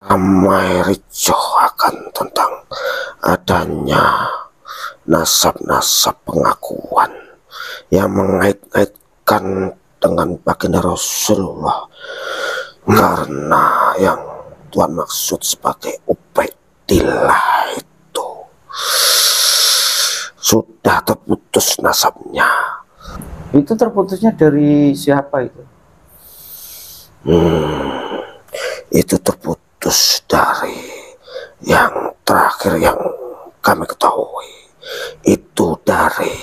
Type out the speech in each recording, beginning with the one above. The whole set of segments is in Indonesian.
Ramai ricuh akan tentang adanya nasab-nasab pengakuan yang mengait-ngaitkan dengan baginda Rasulullah, karena yang Tuhan maksud sebagai Ubaidillah itu sudah terputus nasabnya. Itu terputusnya dari siapa itu? Itu terputus dari yang terakhir yang kami ketahui, itu dari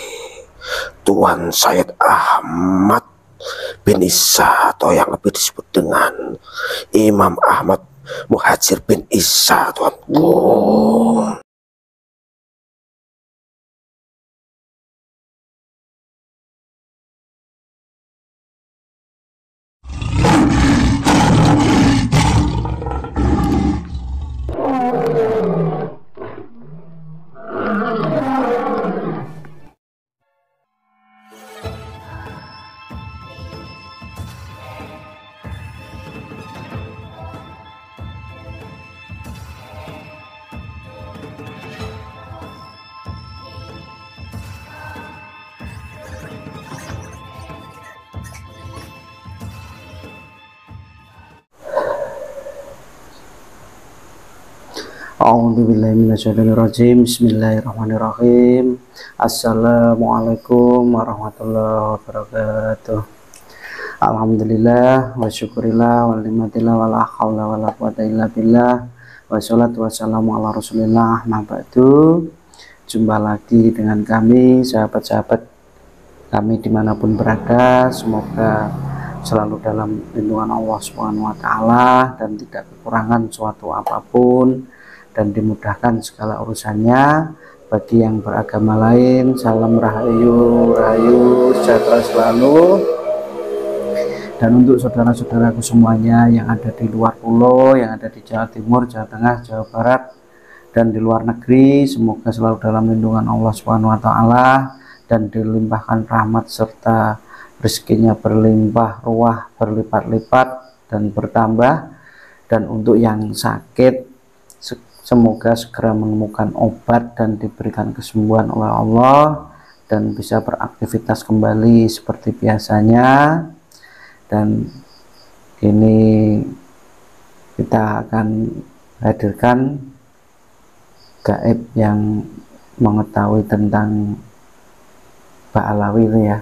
Tuan Sayyid Ahmad bin Isa, atau yang lebih disebut dengan Imam Ahmad Muhajir bin Isa, tuanku. A'udzubillahiminasyaitonirrajim. Bismillahirrahmanirrahim. Assalamualaikum warahmatullahi wabarakatuh. Alhamdulillah wa syukurillah wa ni'matillah wa la hawla wa la quwata illa billah wa sholatu wassalamu ala rasulillah ma ba'du. Jumpa lagi dengan kami, sahabat-sahabat kami dimanapun berada. Semoga selalu dalam lindungan Allah Subhanahu wa Ta'ala dan tidak kekurangan suatu apapun, dan dimudahkan segala urusannya. Bagi yang beragama lain, salam rahayu, rahayu sejahtera selalu. Dan untuk saudara-saudaraku semuanya yang ada di luar pulau, yang ada di Jawa Timur, Jawa Tengah, Jawa Barat, dan di luar negeri, semoga selalu dalam lindungan Allah Subhanahu wa Ta'ala dan dilimpahkan rahmat serta rezekinya berlimpah ruah, berlipat-lipat dan bertambah. Dan untuk yang sakit, semoga segera menemukan obat dan diberikan kesembuhan oleh Allah dan bisa beraktivitas kembali seperti biasanya. Dan ini kita akan hadirkan gaib yang mengetahui tentang Mbak Alawi itu ya.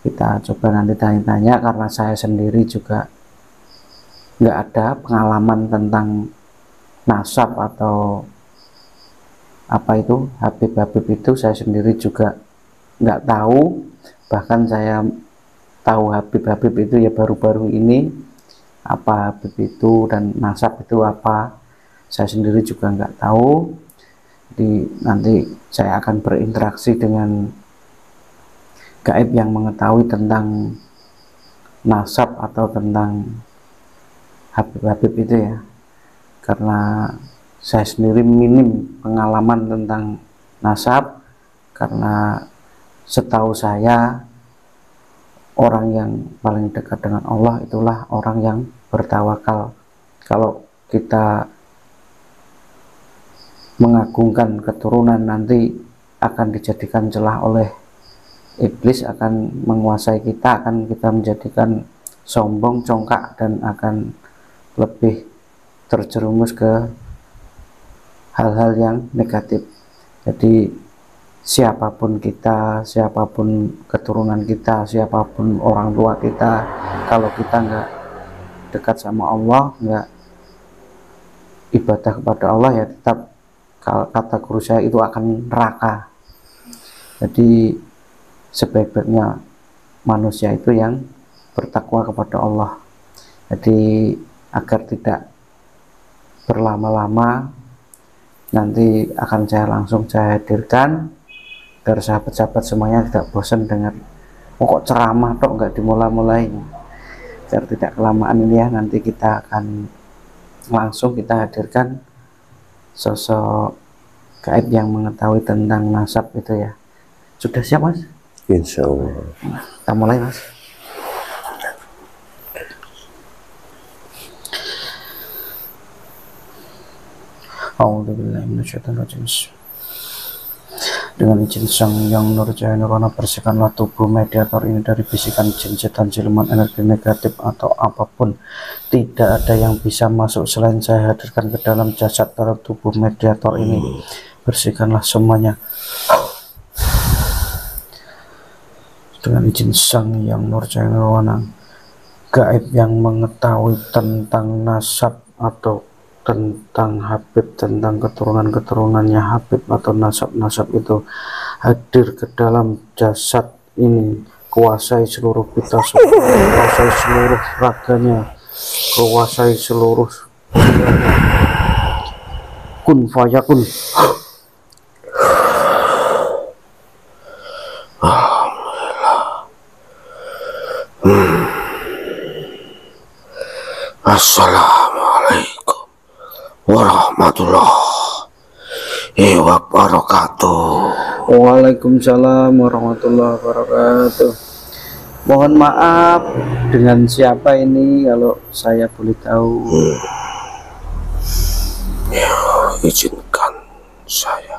Kita coba nanti tanya-tanya, karena saya sendiri juga nggak ada pengalaman tentang nasab atau apa itu Habib-Habib itu. Saya sendiri juga nggak tahu, bahkan saya tahu Habib-Habib itu ya baru-baru ini. Apa Habib itu dan nasab itu apa, saya sendiri juga nggak tahu. Jadi nanti saya akan berinteraksi dengan gaib yang mengetahui tentang nasab atau tentang Habib-Habib itu ya, karena saya sendiri minim pengalaman tentang nasab. Karena setahu saya, orang yang paling dekat dengan Allah itulah orang yang bertawakal. Kalau kita mengagungkan keturunan, nanti akan dijadikan celah oleh iblis, akan menguasai kita, akan kita menjadikan sombong, congkak, dan akan lebih terjerumus ke hal-hal yang negatif. Jadi siapapun kita, siapapun keturunan kita, siapapun orang tua kita, kalau kita nggak dekat sama Allah, nggak ibadah kepada Allah, ya tetap, kata guru saya, itu akan neraka. Jadi sebaik-baiknya manusia itu yang bertakwa kepada Allah. Jadi agar tidak berlama-lama, nanti akan saya langsung hadirkan, agar sahabat-sahabat semuanya tidak bosan dengar kok ceramah tok nggak dimulai-mulai. Agar tidak kelamaan ini ya, nanti kita akan langsung kita hadirkan sosok gaib yang mengetahui tentang nasab itu ya. Sudah siap Mas? Insya Allah. Kita mulai Mas. A'udzubillahi minasyaitonirrajim. Dengan izin Sang Yang Nur Jaya Nirwana, bersihkanlah tubuh mediator ini dari bisikan jin, setan, siluman, energi negatif atau apapun. Tidak ada yang bisa masuk selain saya hadirkan ke dalam jasad dalam tubuh mediator ini. Bersihkanlah semuanya. Dengan izin Sang Yang Nur Jaya Nirwana, gaib yang mengetahui tentang nasab atau tentang Habib, tentang keturunan-keturunannya Habib atau nasab-nasab itu, hadir ke dalam jasad ini, kuasai seluruh pita suara, kuasai seluruh raganya, kuasai seluruh kun fayakun. Assalamualaikum warahmatullahi wabarakatuh. Waalaikumsalam warahmatullahi wabarakatuh. Mohon maaf, dengan siapa ini kalau saya boleh tahu? Ya, izinkan saya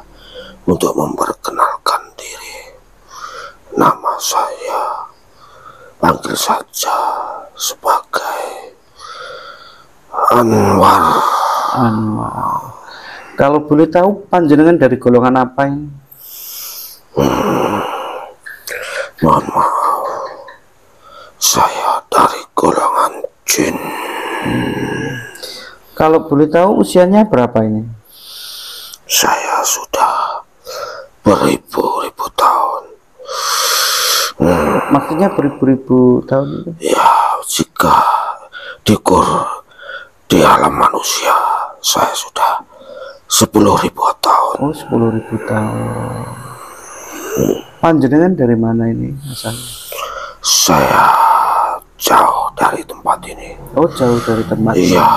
untuk memperkenalkan diri. Nama saya, panggil saja sebagai Anwar. Kalau boleh tahu panjenengan dari golongan apa ini? Mohon maaf, saya dari golongan jin. Kalau boleh tahu usianya berapa ini? Saya sudah beribu-ribu tahun. Maksudnya beribu-ribu tahun itu? Ya, jika diukur di alam manusia, saya sudah 10.000 tahun. Oh, 10.000 tahun. Panjenengan dari mana ini asalnya? Saya jauh dari tempat ini. Oh, jauh dari tempat ini. Iya.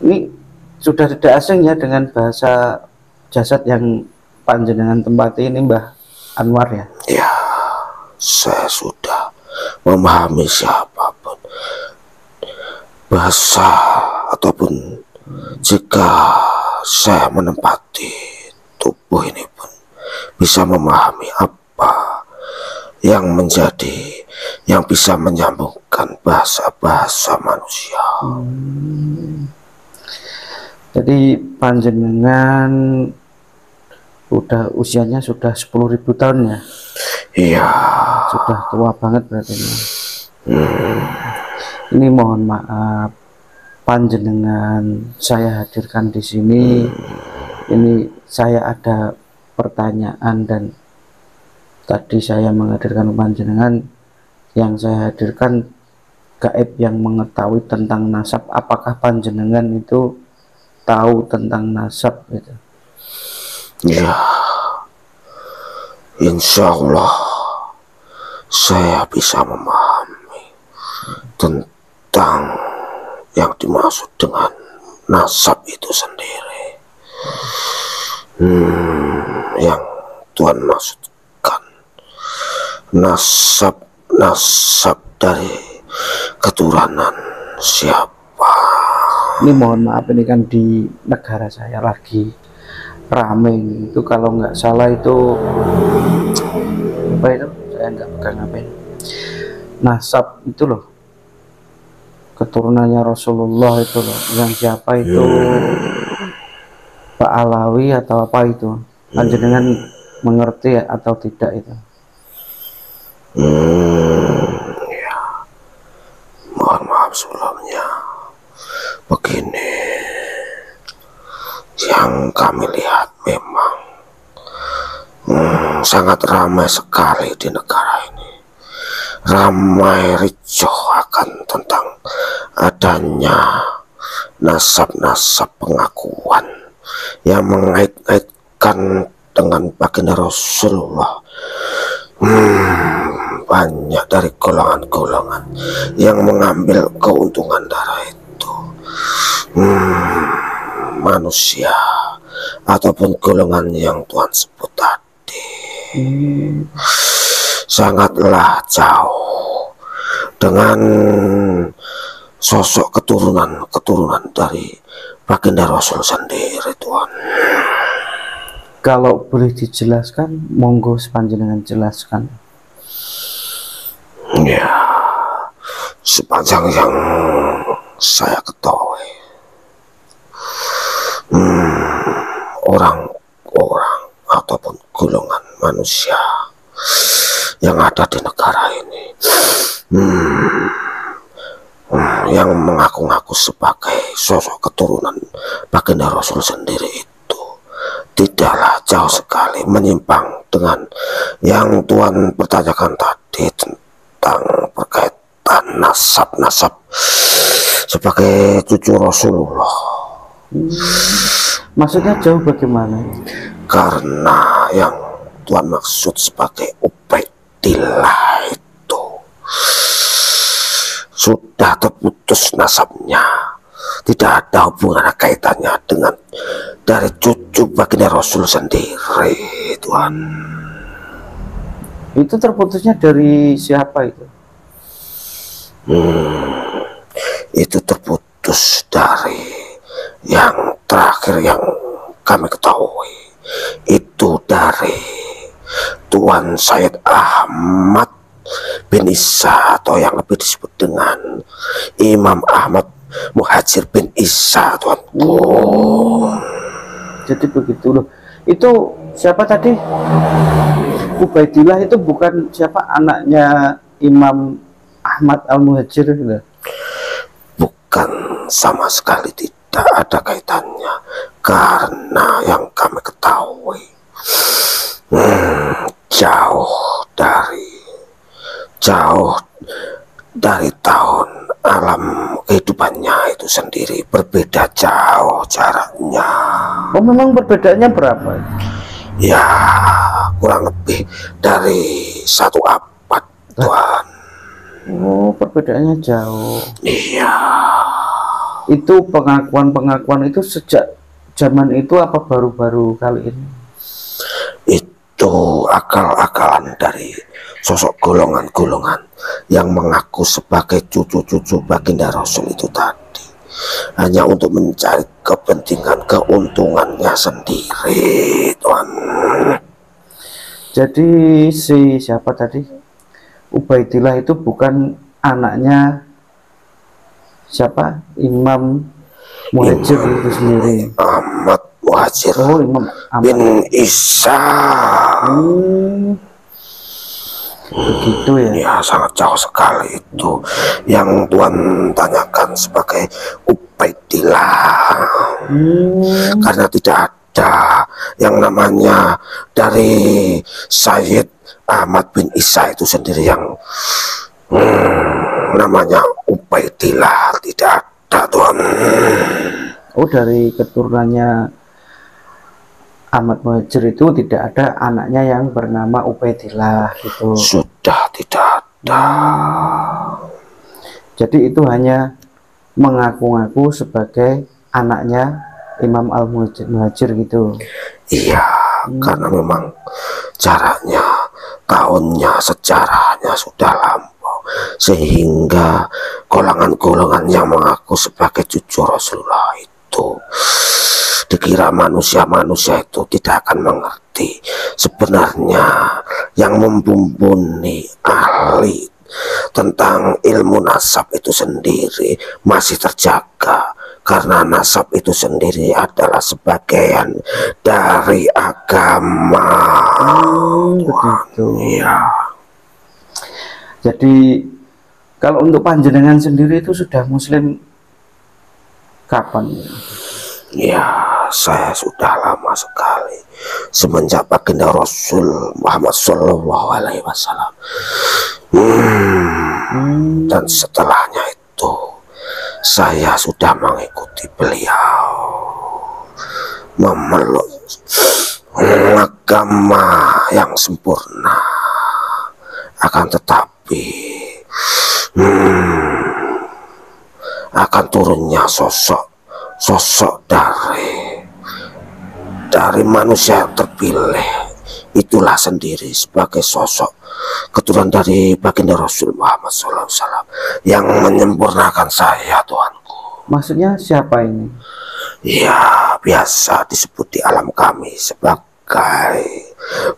Ini sudah tidak asing ya dengan bahasa jasad yang panjenengan tempati ini, Mbah Anwar ya? Ya, saya sudah memahami siapapun, bahasa ataupun jika saya menempati tubuh ini pun bisa memahami apa yang menjadi, yang bisa menyambungkan bahasa-bahasa manusia. Jadi panjenengan udah usianya sudah 10.000 tahun ya? Iya. Sudah tua banget berarti. Ini mohon maaf, panjenengan saya hadirkan di sini. Ini saya ada pertanyaan dan tadi saya menghadirkan panjenengan, yang saya hadirkan gaib yang mengetahui tentang nasab. Apakah panjenengan itu tahu tentang nasab itu? Ya, insya Allah saya bisa memahami tentang yang dimaksud dengan nasab itu sendiri. Yang Tuhan maksudkan nasab dari keturunan siapa. Ini mohon maaf, ini kan di negara saya lagi rame ini. Itu kalau nggak salah itu apa itu, saya nggak pegang apa ini, nasab itu loh, keturunannya Rasulullah itu loh, yang siapa itu, Pak Alawi atau apa itu, panjenengan mengerti atau tidak itu? Ya, mohon maaf sebelumnya. Begini, yang kami lihat memang sangat ramai sekali di negara ini. Ramai ricuh akan tentang adanya nasab-nasab pengakuan yang mengait-ngaitkan dengan baginda Rasulullah. Banyak dari golongan-golongan yang mengambil keuntungan dari itu. Manusia ataupun golongan yang Tuhan sebut tadi sangatlah jauh dengan sosok keturunan dari baginda Rasul sendiri, Tuhan. Kalau boleh dijelaskan, monggo panjenengan jelaskan. Ya, sepanjang yang saya ketahui, orang-orang ataupun golongan manusia yang ada di negara ini, yang mengaku-ngaku sebagai sosok keturunan baginda Rasul sendiri itu tidaklah jauh sekali menyimpang dengan yang Tuhan pertanyakan tadi tentang berkaitan nasab-nasab sebagai cucu Rasulullah. Maksudnya jauh bagaimana? Karena yang Tuhan maksud sebagai Ubaidillah itu sudah terputus nasabnya, tidak ada hubungan kaitannya dengan dari cucu baginda Rasul sendiri, Tuhan. Itu terputusnya dari siapa itu? Itu terputus dari yang terakhir yang kami ketahui, itu dari Tuan Sayyid Ahmad bin Isa, atau yang lebih disebut dengan Imam Ahmad Muhajir bin Isa, Tuhan. Jadi begitu loh. Itu siapa tadi? Ubaidillah itu bukan siapa, anaknya Imam Ahmad Al-Muhajir gitu? Bukan, sama sekali tidak ada kaitannya. Karena yang kami ketahui jauh dari tahun alam kehidupannya itu sendiri berbeda jauh jaraknya. Oh, memang perbedaannya berapa? Ya, kurang lebih dari 1 abad, Tuhan. Oh, perbedaannya jauh. Iya. Itu pengakuan itu sejak zaman itu apa baru-baru kali ini? Itu akal-akalan dari sosok golongan-golongan yang mengaku sebagai cucu-cucu baginda Rasul itu tadi, hanya untuk mencari kepentingan keuntungannya sendiri, Tuhan. Jadi si siapa tadi, Ubaidillah itu bukan anaknya siapa, Imam Muhajir itu sendiri? Ahmad Muhajir Imam bin Isa. Begitu ya? Ya, sangat jauh sekali itu yang Tuhan tanyakan sebagai Ubaidillah. Karena tidak ada yang namanya dari Sayyid Ahmad bin Isa itu sendiri yang namanya Ubaidillah, tidak ada, Tuhan. Oh, dari keturunannya Ahmad Muhajir itu tidak ada anaknya yang bernama Ubaidillah gitu? Sudah tidak ada. Jadi itu hanya mengaku-ngaku sebagai anaknya Imam Al-Muhajir gitu? Iya, karena memang caranya, tahunnya, sejarahnya sudah lampau, sehingga golongan-golongan yang mengaku sebagai cucu Rasulullah itu dikira manusia-manusia itu tidak akan mengerti sebenarnya yang membumbuni ahli tentang ilmu nasab itu sendiri masih terjaga, karena nasab itu sendiri adalah sebagian dari agama. Begitu ya. Jadi kalau untuk panjenengan sendiri itu sudah muslim kapan? Ya, saya sudah lama sekali semenjak baginda Rasul Muhammad Sallallahu Alaihi Wasallam. Dan setelahnya itu saya sudah mengikuti beliau memeluk agama yang sempurna. Akan tetapi akan turunnya sosok dari manusia yang terpilih itulah sendiri sebagai sosok keturunan dari baginda Rasul Muhammad SAW yang menyempurnakan saya, Tuhanku. Maksudnya siapa ini? Ya, biasa disebut di alam kami sebagai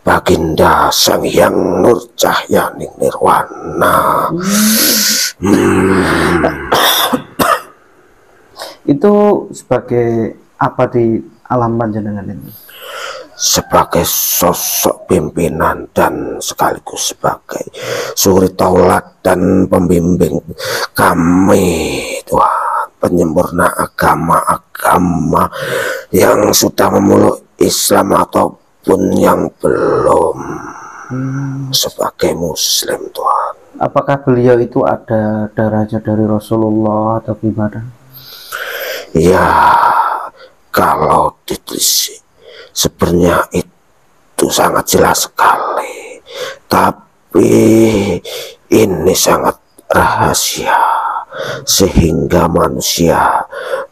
Baginda Sang Hyang Nur Cahyaning Nirwana. Itu sebagai apa di alam panjenengan ini? Sebagai sosok pimpinan dan sekaligus sebagai suri tauladan pembimbing kami, Tuhan, penyempurna agama-agama yang sudah memeluk Islam ataupun yang belum, sebagai muslim, Tuhan. Apakah beliau itu ada darahnya dari Rasulullah atau gimana? Ya, kalau ditulis sebenarnya itu sangat jelas sekali, tapi ini sangat rahasia, sehingga manusia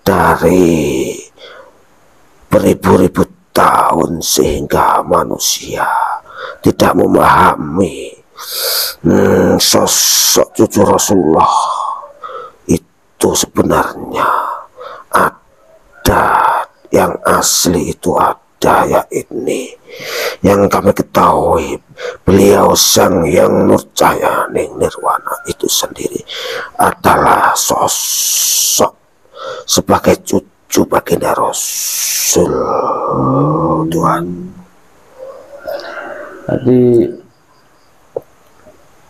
dari beribu-ribu tahun sehingga manusia tidak memahami sosok cucu Rasulullah itu sebenarnya ada, yang asli itu ada, ya ini yang kami ketahui, beliau Sang Hyang Nur Cahyaning Nirwana itu sendiri adalah sosok sebagai cucu baginda Rasul, Tuhan. Jadi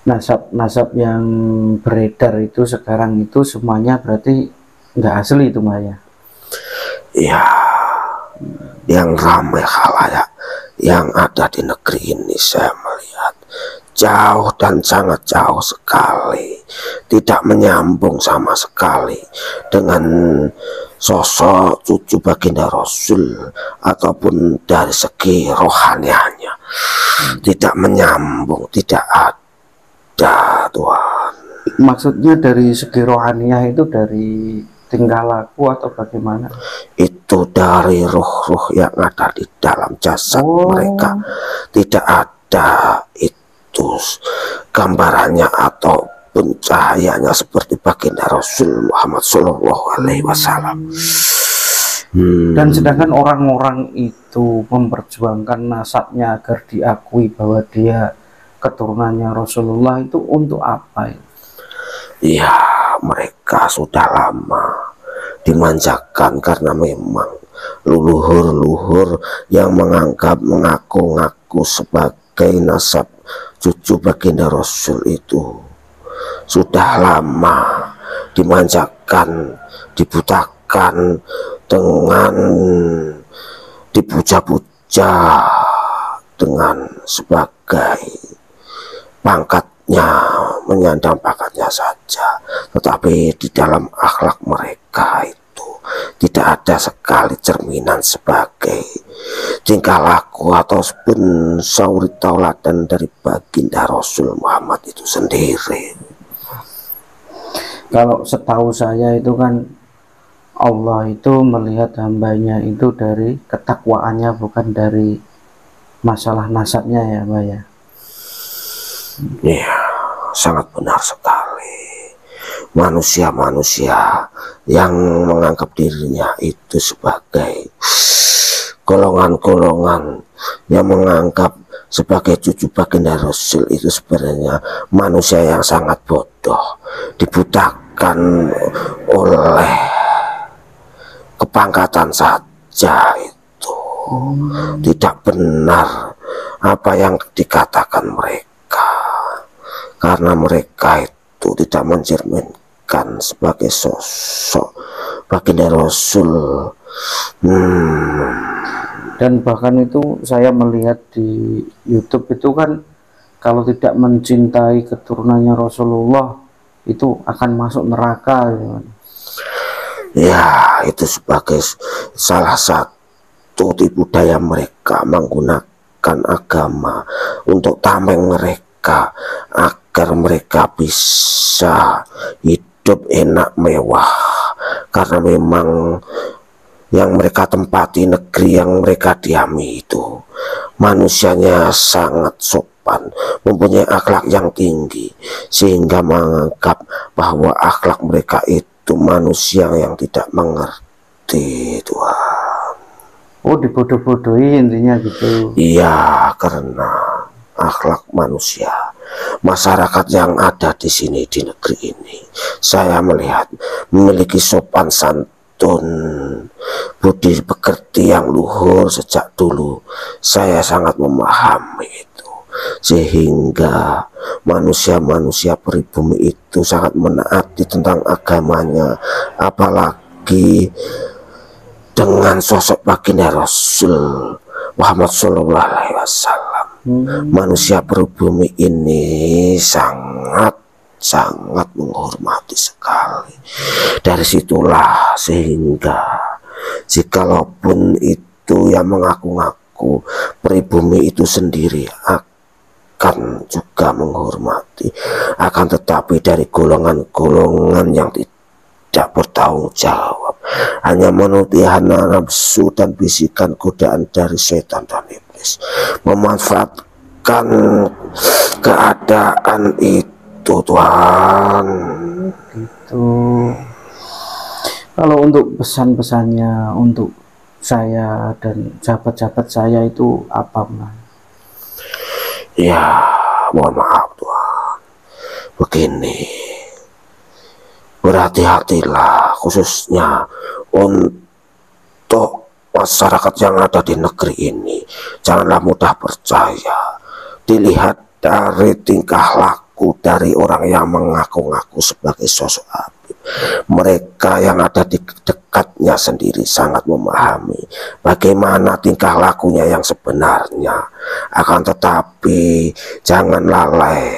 nasab yang beredar itu sekarang itu semuanya berarti nggak asli itu, Mbak ya? Ya, yang ramai khalayak yang ada di negeri ini saya melihat jauh dan sangat jauh sekali, tidak menyambung sama sekali dengan sosok cucu baginda Rasul ataupun dari segi rohanianya, tidak menyambung, tidak ada, Tuhan. Maksudnya dari segi rohaniah itu dari tingkah laku atau bagaimana? Itu dari ruh-ruh yang ada di dalam jasad mereka, tidak ada itu gambarannya ataupun cahayanya seperti baginda Rasul Muhammad Shallallahu Alaihi Wasallam. Dan sedangkan orang-orang itu memperjuangkan nasabnya agar diakui bahwa dia keturunannya Rasulullah, itu untuk apa ya? Ya, mereka sudah lama dimanjakan karena memang leluhur-leluhur yang mengaku-ngaku sebagai nasab cucu baginda Rasul itu sudah lama dimanjakan, dibutakan dengan dipuja-puja dengan sebagai pangkatnya, menyandang pangkatnya saja, tetapi di dalam akhlak mereka itu tidak ada sekali cerminan sebagai tingkah laku ataupun suri tauladan dari baginda Rasul Muhammad itu sendiri. Kalau setahu saya itu kan Allah itu melihat hambanya itu dari ketakwaannya, bukan dari masalah nasabnya ya, Mbak ya? Iya, sangat benar sekali. Manusia-manusia yang menganggap dirinya itu sebagai golongan-golongan yang menganggap sebagai cucu baginda Rasul itu sebenarnya manusia yang sangat bodoh, dibutakan oleh kepangkatan saja. Itu tidak benar apa yang dikatakan mereka, karena mereka itu tidak mencerminkan sebagai sosok baginda Rasul. Dan bahkan itu saya melihat di YouTube itu kan, kalau tidak mencintai keturunannya Rasulullah itu akan masuk neraka gitu. Ya, itu sebagai salah satu tipu daya mereka menggunakan agama untuk tameng mereka agar mereka bisa hidup enak mewah, karena memang yang mereka tempati, negeri yang mereka diami itu manusianya sangat sopan, mempunyai akhlak yang tinggi, sehingga menganggap bahwa akhlak mereka itu manusia yang tidak mengerti, Tuhan. Tuhan. Oh, dibodoh-bodohi intinya gitu. Iya, karena akhlak manusia, masyarakat yang ada di sini, di negeri ini, saya melihat memiliki sopan santun, budi pekerti yang luhur sejak dulu. Saya sangat memahami itu, sehingga manusia-manusia pribumi itu sangat menaati tentang agamanya, apalagi dengan sosok baginda Rasul Muhammad SAW. Manusia pribumi ini sangat menghormati sekali. Dari situlah sehingga jikalaupun itu yang mengaku-ngaku pribumi itu sendiri akan juga menghormati, akan tetapi dari golongan-golongan yang tidak bertanggung jawab, hanya menuruti hawa nafsu dan bisikan godaan dari setan dan iblis, memanfaatkan keadaan itu, Tuhan. Gitu. Kalau untuk pesan-pesannya untuk saya dan sahabat-sahabat saya itu apa, Mas? Ya, mohon maaf Tuhan, begini, berhati-hatilah khususnya untuk masyarakat yang ada di negeri ini. Janganlah mudah percaya, dilihat dari tingkah laku dari orang yang mengaku-ngaku sebagai sosok Habib. Mereka yang ada di dekatnya sendiri sangat memahami bagaimana tingkah lakunya yang sebenarnya. Akan tetapi jangan lalai,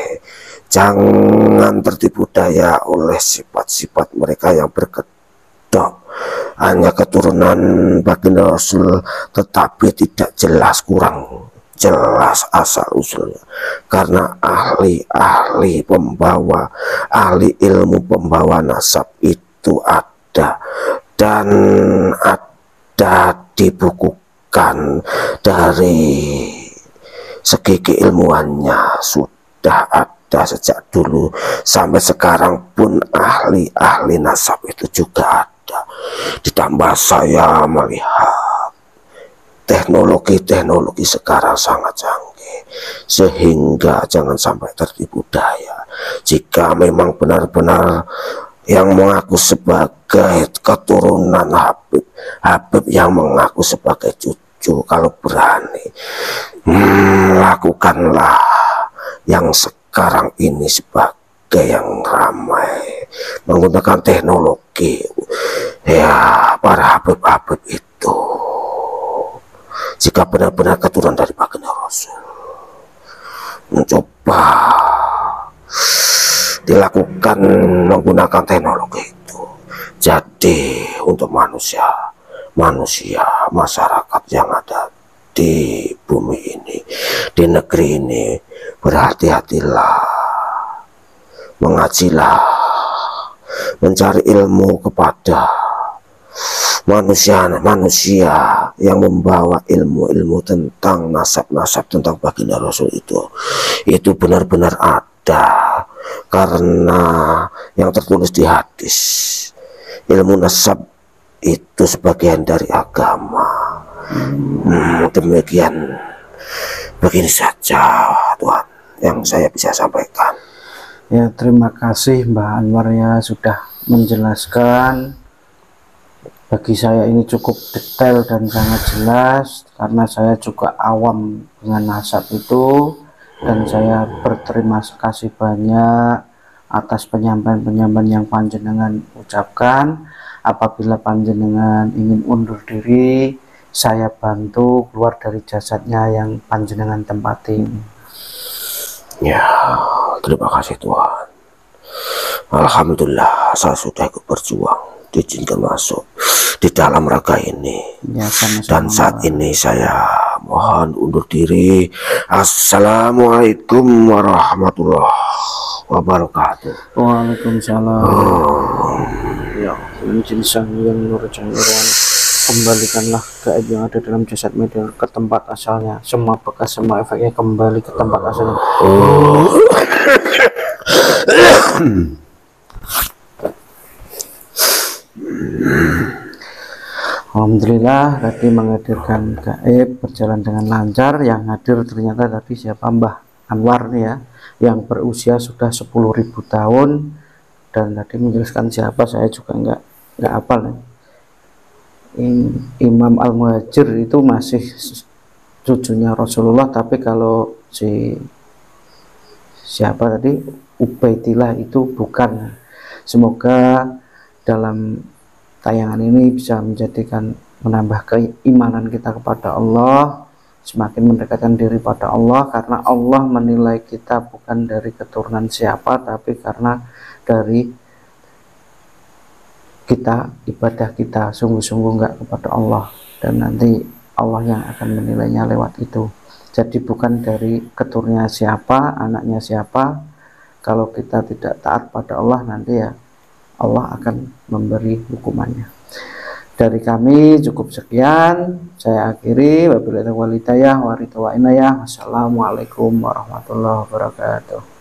jangan tertipu daya oleh sifat-sifat mereka yang berkedok hanya keturunan baginda Rasul, tetapi tidak jelas, kurang jelas asal usulnya. Karena ahli pembawa, ahli ilmu pembawa nasab itu ada, dan ada dibukukan dari segi keilmuannya, sudah ada sejak dulu sampai sekarang pun ahli nasab itu juga ada. Ditambah saya melihat teknologi sekarang sangat canggih, sehingga jangan sampai tertipu daya. Jika memang benar-benar yang mengaku sebagai keturunan Habib yang mengaku sebagai cucu, kalau berani lakukanlah yang sekarang ini sebagai yang ramai menggunakan teknologi. Ya, para Habib itu jika benar-benar keturunan dari baginda Rasul, mencoba dilakukan menggunakan teknologi itu. Jadi untuk manusia, masyarakat yang ada di bumi ini, di negeri ini, berhati-hatilah, mengajilah, mencari ilmu kepada manusia yang membawa ilmu-ilmu tentang nasab-nasab, tentang baginda Rasul itu benar-benar ada. Karena yang tertulis di hadis, ilmu nasab itu sebagian dari agama. Demikian, begini saja Tuhan yang saya bisa sampaikan. Ya, terima kasih Mbah Anwar ya sudah menjelaskan. Bagi saya ini cukup detail dan sangat jelas, karena saya juga awam dengan nasab itu, dan saya berterima kasih banyak atas penyampaian yang panjenengan ucapkan. Apabila panjenengan ingin undur diri, saya bantu keluar dari jasadnya yang panjenengan tempatin. Ya, terima kasih Tuhan. Alhamdulillah, saya sudah ikut berjuang, diizinkan masuk di dalam raga ini ya, dan saat ini saya mohon undur diri. Assalamualaikum warahmatullahi wabarakatuh. Waalaikumsalam. Ya, jinsan yang nur cahayaan, kembalikanlah gaib yang ada dalam jasad media ke tempat asalnya. Semua bekas, semua efeknya kembali ke tempat asalnya. Alhamdulillah tadi menghadirkan gaib berjalan dengan lancar. Yang hadir ternyata tadi siapa, Mbah Anwar nih ya, yang berusia sudah 10.000 tahun, dan tadi menjelaskan siapa saya juga nggak hafal nih. Imam Al-Muhajir itu masih cucunya Rasulullah, tapi kalau siapa tadi Ubaidillah itu bukan. Semoga dalam tayangan ini bisa menambah keimanan kita kepada Allah, semakin mendekatkan diri pada Allah, karena Allah menilai kita bukan dari keturunan siapa, tapi karena dari kita, ibadah kita sungguh-sungguh enggak kepada Allah, dan nanti Allah yang akan menilainya lewat itu. Jadi bukan dari keturunannya siapa, anaknya siapa. Kalau kita tidak taat pada Allah, nanti ya Allah akan memberi hukumannya. Dari kami cukup sekian, saya akhiri. Wabillahi taufiq wal hidayah. Wassalamualaikum warahmatullahi wabarakatuh.